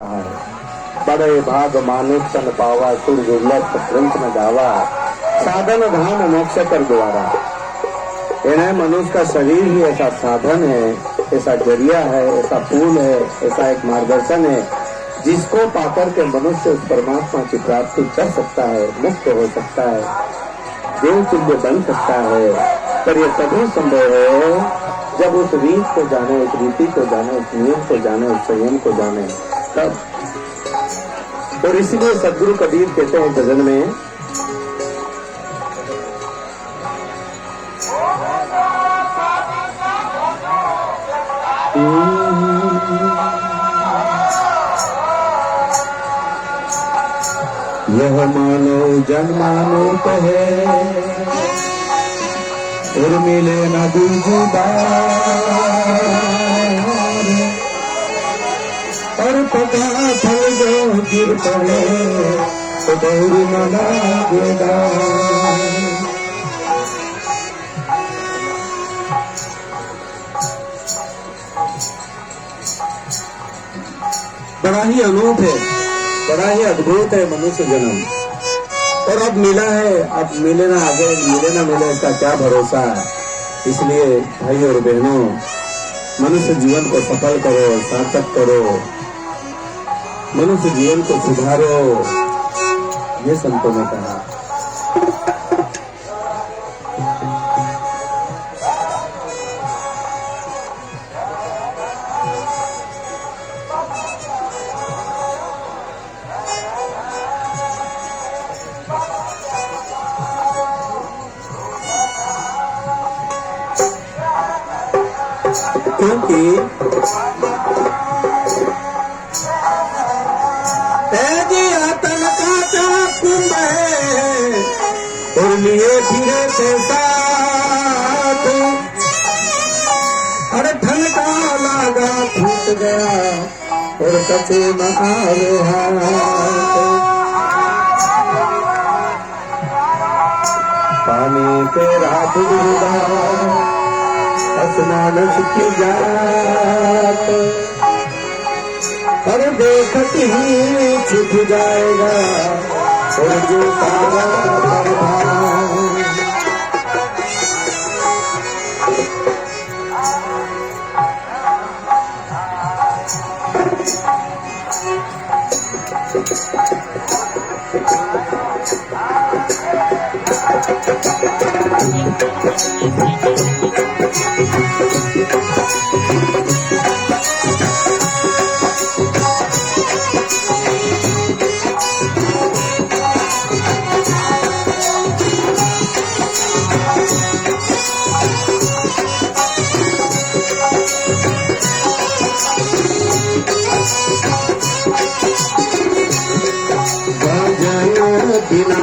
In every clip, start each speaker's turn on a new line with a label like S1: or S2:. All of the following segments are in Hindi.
S1: बड़े भाग मानुष तन पावा सुर दुर्लभ ग्रंथ न गावा साधन धाम मोक्ष कर द्वारा। इन्हें मनुष्य का शरीर ही ऐसा साधन है, ऐसा जरिया है, ऐसा पुल है, ऐसा एक मार्गदर्शन है जिसको पाकर के मनुष्य उस परमात्मा की प्राप्ति कर सकता है, मुक्त हो सकता है, देव तुल्य बन सकता है। पर यह तभी संभव है जब उस रीत को जाने, उस रीति को जाने, उस नियम को जाने, उस संयम को जाने तब। और इसलिए सदगुरु कबीर कहते हैं भजन में, यह मानो जन मानो कहे और मिले न दूजी बार, और पका फल जो गिर पड़े तो दौड़ न लागेगा। बड़ा ही अनूठ है, बड़ा ही अद्भुत है मनुष्य जन्म। और अब मिला है, अब मिले ना आगे, मिले ना मिले इसका क्या भरोसा है। इसलिए भाई और बहनों, मनुष्य जीवन को सफल करो, सार्थक करो, मनुष्य जीवन को सुधारो, ये संतों ने कहा। क्योंकि तन का कुंभ है और लिए फिरे थे साथ, अरे ठनका लागा फूट गया और कचे न आवे हाथ। पानी के रात डूबा स्नान की जात, और देखत ही छुप जाएगा और जो तारा बिना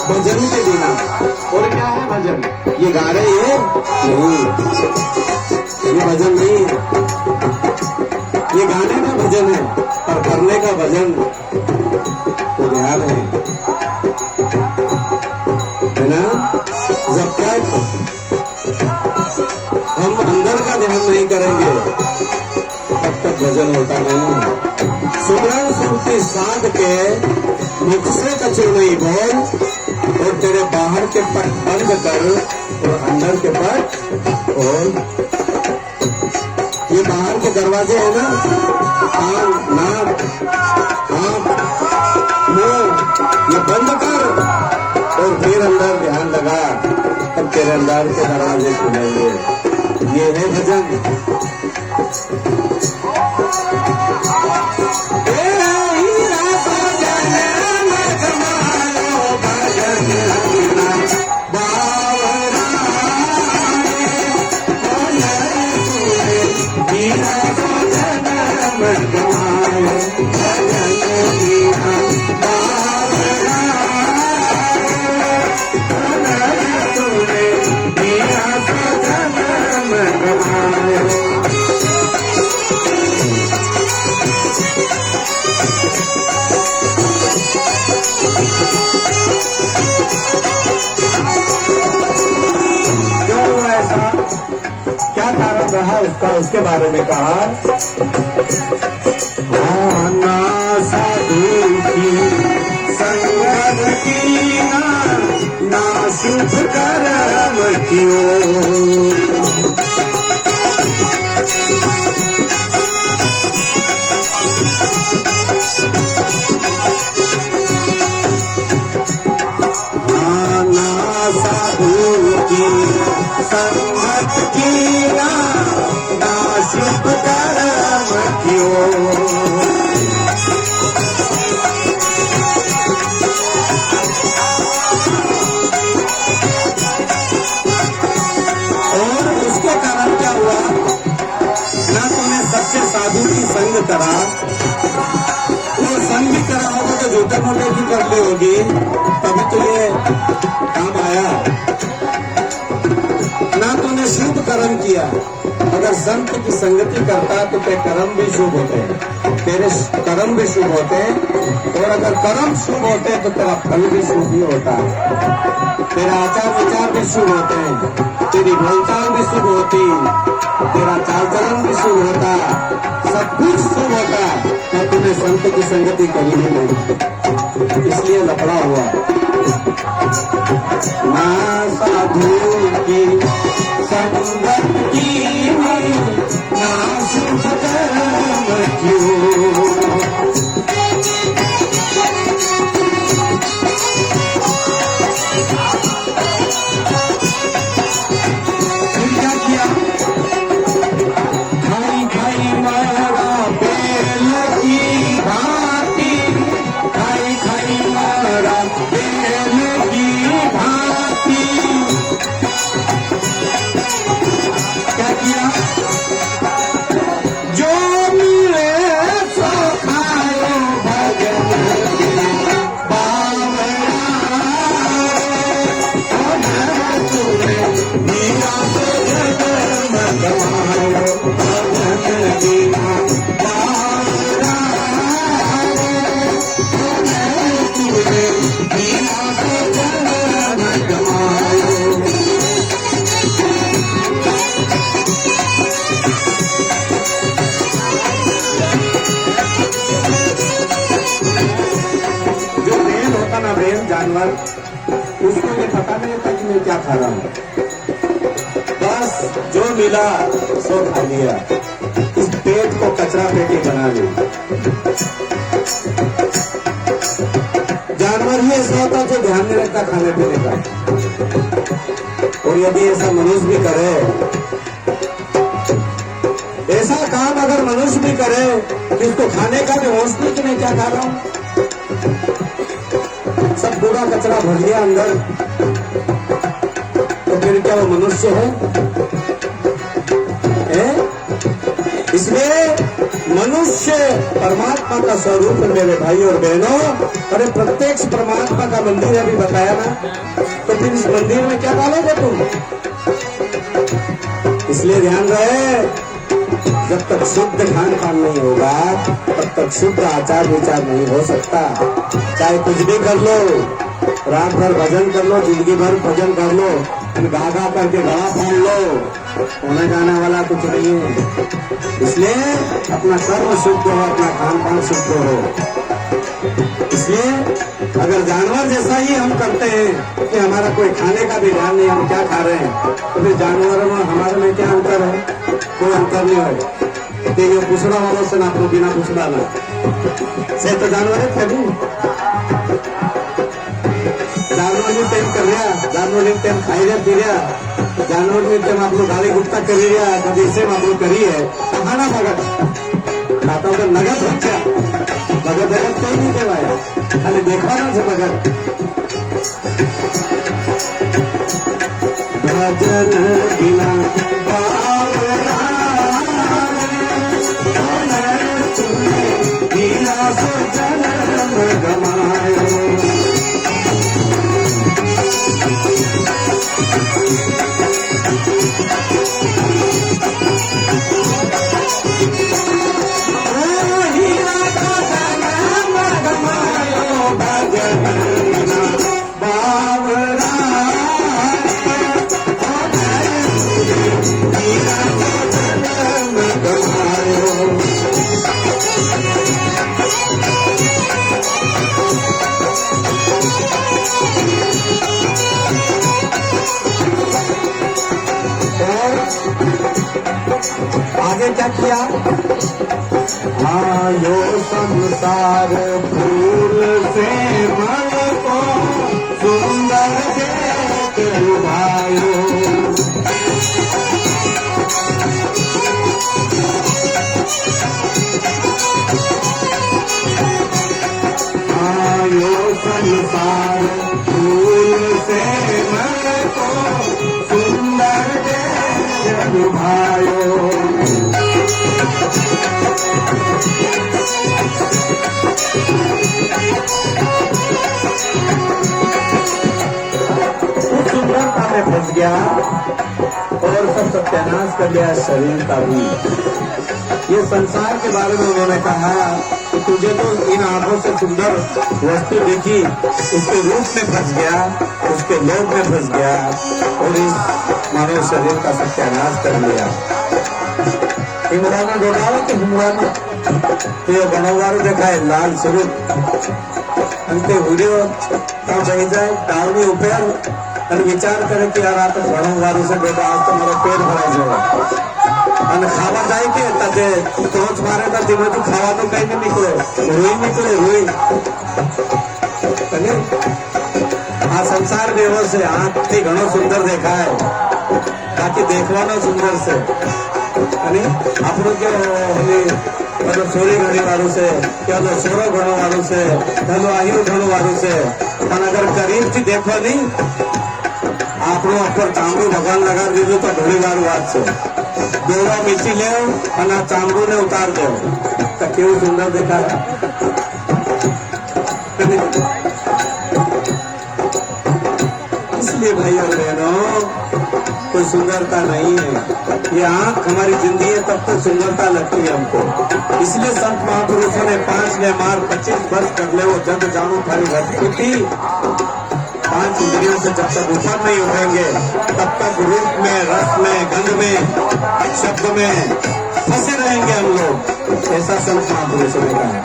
S1: भजन के बिना और क्या है भजन? ये गा रहे हैं नहीं, ये भजन नहीं, ये गाने का भजन है, पर करने का भजन तो ध्यान है ना। जब तक हम अंदर का ध्यान नहीं करेंगे तब तक भजन होता नहीं। सुन चरण सुनती साध के मुख से कछु नहीं बोल, और तेरे बाहर के पट बंद कर और अंदर के पट खोल। ये बाहर के दरवाजे है ना, कान, नाक, आंख, मुंह, ये बंद कर और फिर अंदर ध्यान लगा, तब तेरे अंदर के दरवाजे खुलेंगे। ये है भजन। क्या कारण रहा उसका, उसके बारे में कहा, ना साधु की संगत की ना शुभ कर्म कियो। संगत की ना शुभ कर्म कियो। और उसके कारण क्या हुआ, ना तुमने सच्चे साधु की संग करा, वो संग भी करा होगा तो झूठे मोटे भी करते होगी, तभी तो ये काम आया। ना तूने शुभ कर्म किया, अगर संत की संगति करता तो तेरे कर्म भी शुभ होते हैं, तेरे कर्म भी शुभ होते हैं, और अगर कर्म शुभ होते हैं तो तेरा फल भी शुभ ही होता है, तेरा आचार विचार भी शुभ होते हैं, तेरी बोलचाल भी शुभ होती, तेरा चाल चलन भी शुभ होता, सब कुछ शुभ होता, और तूने संत की संगति करी ही नहीं, इसलिए लफड़ा हुआ। ना साधु की संगत की ना शुभ कर्म कियो। फिर क्या किया, खाई खाई मारा बेल की भांति, खाई खाई मारा बेल की भांति। क्या किया, जो मिले सो खाओ भजन बावरा, मीरा से जन्म गवायो भजन बिना बावरा, मीरा से जन्म गवायो। जानवर, उसको ये पता नहीं था कि मैं क्या खा रहा हूँ, बस जो मिला सो खा लिया, इस पेट को कचरा पेटी बना ली। जानवर ही ऐसा होता जो ध्यान नहीं रखता खाने पीने का, और यदि ऐसा मनुष्य भी करे, ऐसा काम अगर मनुष्य भी करे कि इसको खाने का भी होश नहीं कि मैं क्या खा रहा हूँ, सब पूरा कचरा भर लिया अंदर, तो फिर क्या वो मनुष्य है? इसलिए मनुष्य परमात्मा का स्वरूप है मेरे भाई और बहनों। अरे प्रत्यक्ष परमात्मा का मंदिर अभी बताया ना, तो फिर इस मंदिर में क्या डालोगे तुम? इसलिए ध्यान रहे, जब तक शुद्ध खान पान नहीं होगा तब तक शुद्ध आचार विचार नहीं हो सकता। चाहे कुछ भी कर लो, रात भर भजन कर लो, जिंदगी भर भजन कर लो, गा गा करके गला फाड़ लो, होने जाने वाला कुछ नहीं है। इसलिए अपना कर्म शुद्ध हो, अपना खान पान शुद्ध हो। इसलिए अगर जानवर जैसा ही हम करते हैं कि हमारा कोई खाने का भी ध्यान नहीं, हम क्या खा रहे हैं, तो फिर जानवरों में हमारे में क्या अंतर है? कोई अंतर नहीं है। तो ये पूछना वालों से ना अपनो बिना पूछना ना से तो जानवर है कभी जानवर ने तेम कर रहा, जानवर ने तेम खाई रहा पी रहा, जानवर ने तेम आप लोग गाली गुप्ता कर रहा, कभी से आप लोग करी है खाना भगत खाता तो नगद बच्चा भगत भगत कोई नहीं देवाया, खाली देखा ना से भगत भजन बिना आगे क्या किया? आयो संसार फूल से मन को सुंदर देख लुभायो, आयो संसार फूल से मन को सुंदर देख लुभायो। सुंदरता में फंस गया और सब सत्यानाश कर लिया शरीर का भी। ये संसार के बारे में उन्होंने कहा कि तुझे तो इन आंखों से सुंदर वस्तु दिखी, उसके रूप में फंस गया, उसके लोभ में फंस गया और इस मानव शरीर का सत्यानाश कर लिया। इमरान डोटावा के इमरान तो ये बनवारू देखा है लाल स्वरूप अंते वीडियो का बही जाए डालनी ऊपर और विचार करे कि यार आप बनवारू से बेटा आज तो मेरा पेट भरा जाएगा और खावा जाए के तथे सोच मारे था दिमाग तो खावा तो कहीं नहीं निकले रुई आ संसार व्यवहार से आंख थी घणो सुंदर देखा है ताकि देखवानो सुंदर से આપણું કે मतलब સોરી ઘણી વાળું છે કે સોરો ઘણો વાળું છે પેલું આહિરું ઘણું વાળું છે પણ અગર કરીબથી દેખવા નહીં આપણું ઉપર ચામડું ભગવાન લગાવી દીધું તો ઘણી વાર વાત છે દોરવા મીચી લેવ અને આ ચામડુને ઉતાર દેવ તો કેવું સુંદર દેખાય। इसलिए भाई और बहनों कोई सुंदरता नहीं है, ये आंख हमारी जिंदगी है तब तक सुंदरता लगती है हमको। इसलिए संत महापुरुषों ने 5 ने मार 25 वर्ष कर ले वो जब जानू थारी भक्ति 5 इंद्रियों से जब तक ऊपर नहीं उठेंगे तब तक रूप में, रस में, गंध में, शब्द में फंसे रहेंगे हम लोग। ऐसा संत महापुरुषों ने कहा।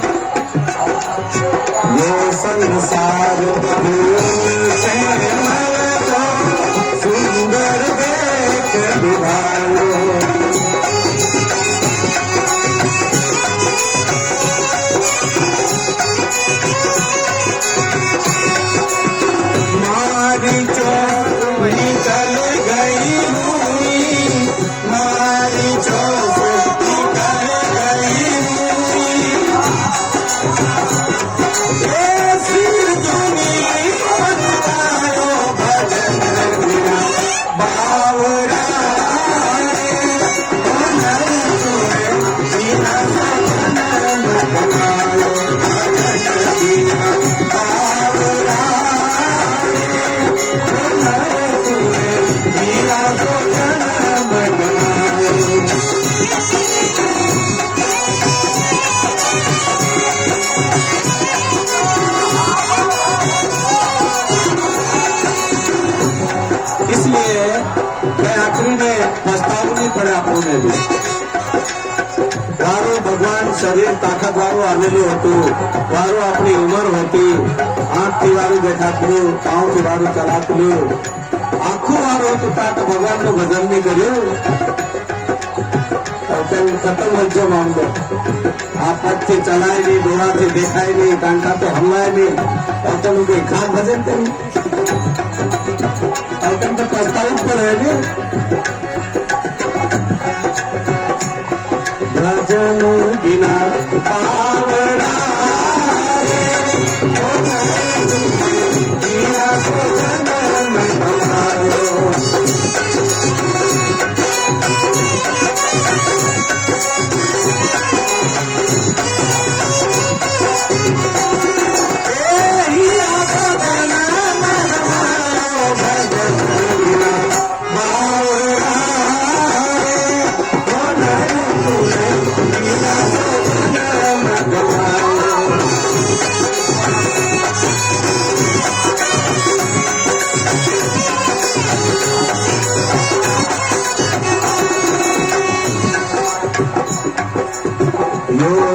S1: ये संसार सुंदर देख लुभायो, मारी चोट निकल गई हुई, मारी चोट निकल गई हुई, ये सिर શરીર તાકાતવાળું આવેલું હતું, વારું આપણી ઉંમર હોતી, આંખથી વારું દેખાતું, પાઉથી વારું ચલાતું, આખું વારું હતું તાત ભગવાનનું ભજન નહીં કર્યું. ખતમ વચ્ચે માંગો આ પગથી ચલાય નહીં, ડોળાથી દેખાય નહીં, કાંટા તો હલાય નહીં, અવતનું કોઈ ખા ભજન કર્યું, અવતન તો પસ્તાવું જ પડે ને. ભજન વિના પાવડા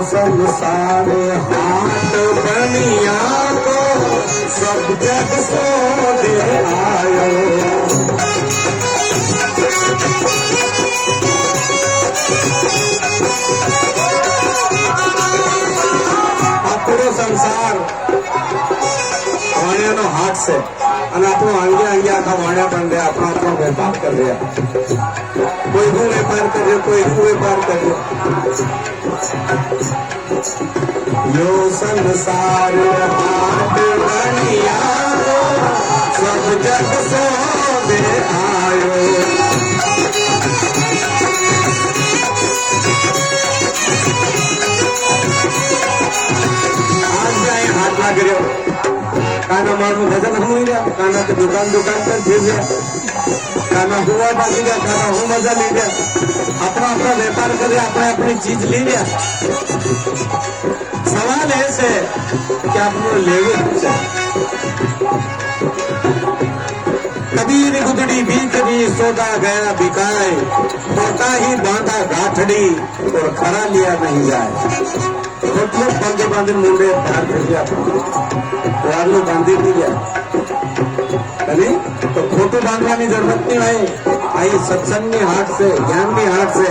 S1: संसार हाथ बनिया को सब जग सो दे आयो. આપણો સંસાર વાણિયાનો હાથ છે અને આપણો આંગે આંગે આખા વાણિયા પણ દે, આપણો આપણો વેપાર કરી રહ્યા. કોઈ હું વેપાર કર્યો, કોઈ હું વેપાર કર્યો. यो संसार हाथ बनिया सब जग सो दे आयो. आज जाए हाथ लाग रहे हो काना मारू भजन हम गया, काना तो दुकान दुकान पर फिर गया, काना हुआ बाकी गया, काना हूँ मजा ले गया, अपना अपना व्यापार करे, अपने अपनी चीज ले लिया. सवाल ऐसे कि आपको लेवे पूछा कबीर गुदड़ी बीकरी सोदा गया बिकाए, मोटा ही बांधा गाठड़ी और खरा लिया नहीं जाए. मतलब बांधे बांधे मुंडे प्यार कर दिया, प्यार लो बांधे नहीं गया तो फोटो बांधवानी जरूरत नहीं है. आई सत्संग ની હાથ से, ज्ञान ની हाथ से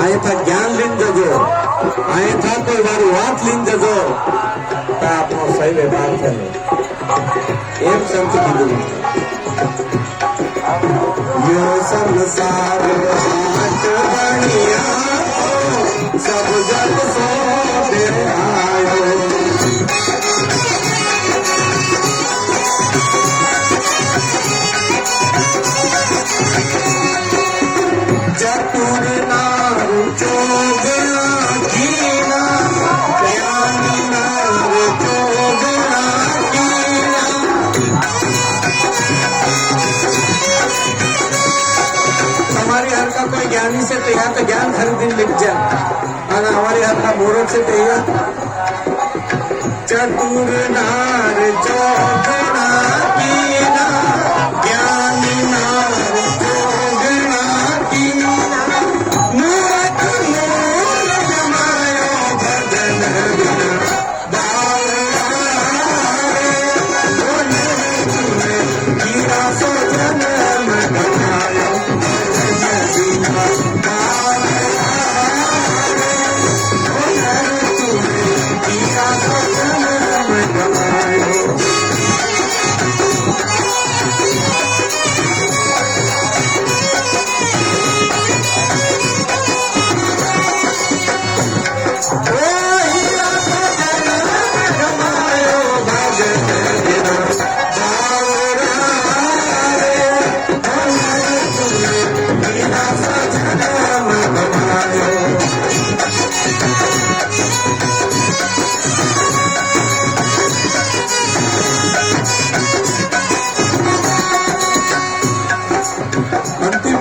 S1: आए था, ज्ञान લીન જજો, आए था कोई वारी વાત લીન જજો तो आपनो सही व्यापार થયો. એમ સંત કીધું. यो संसार हाथ बनिया सब जग सो दे आयो. चतुर नार चोगला कीना, ज्ञानी नार चोगला कीना. हमारी हर का कोई ज्ञानी से तैयार तो ज्ञान खरीदने लिख जा, और हमारे हर का मूर्ख से तैयार. चतुर नार चोगला कीना, ज्ञानी नार चोगला कीना. मूर्ख मूल जमायो भजन कीरा सो जन्म गवायो.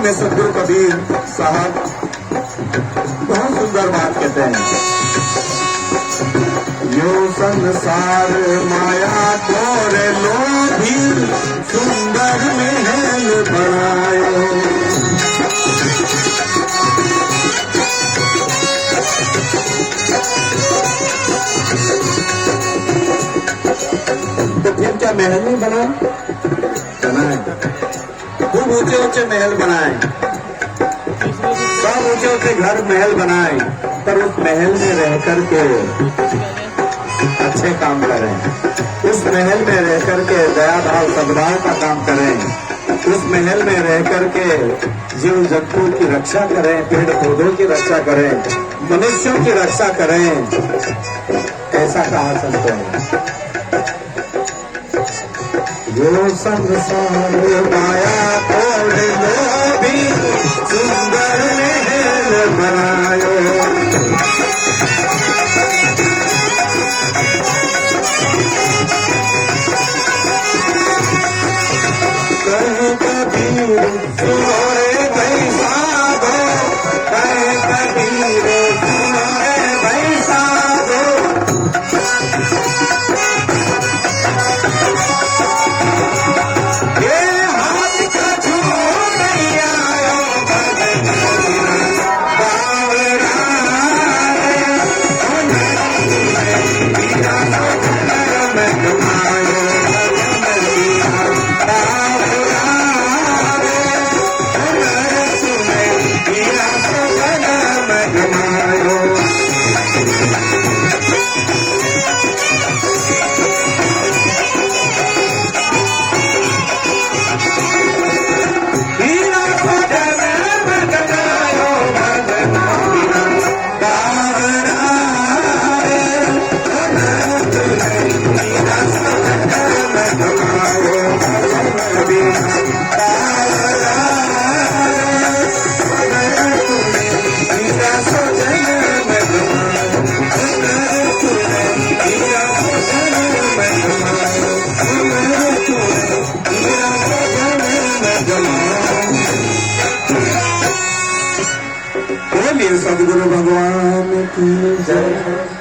S1: में सदगुरु कबीर साहब बहुत सुंदर बात कहते हैं. यो संसार माया तोर लोभी सुंदर महल बनायो. क्या महल नहीं बनाए? बनाए, खूब ऊंचे ऊंचे महल बनाए, सब ऊंचे ऊंचे घर महल बनाए, पर उस महल में रह करके अच्छे काम करें, उस महल में रह करके दया भाव सद्भाव का काम करें, उस महल में रह करके जीव जंतु की रक्षा करें, पेड़ पौधों की रक्षा करें, मनुष्यों की रक्षा करें, ऐसा कहा संतों ने। जो संसार माया तोड़ लो भी सुंदर महल बनायो, कहीं कबीर सुनो रे भाई साधो, कहीं कबीर सुनो रे भाई साधो, ये हाथ का झूम नहीं आयो बावरा में घुमायो, सदगुरु भगवान की जय।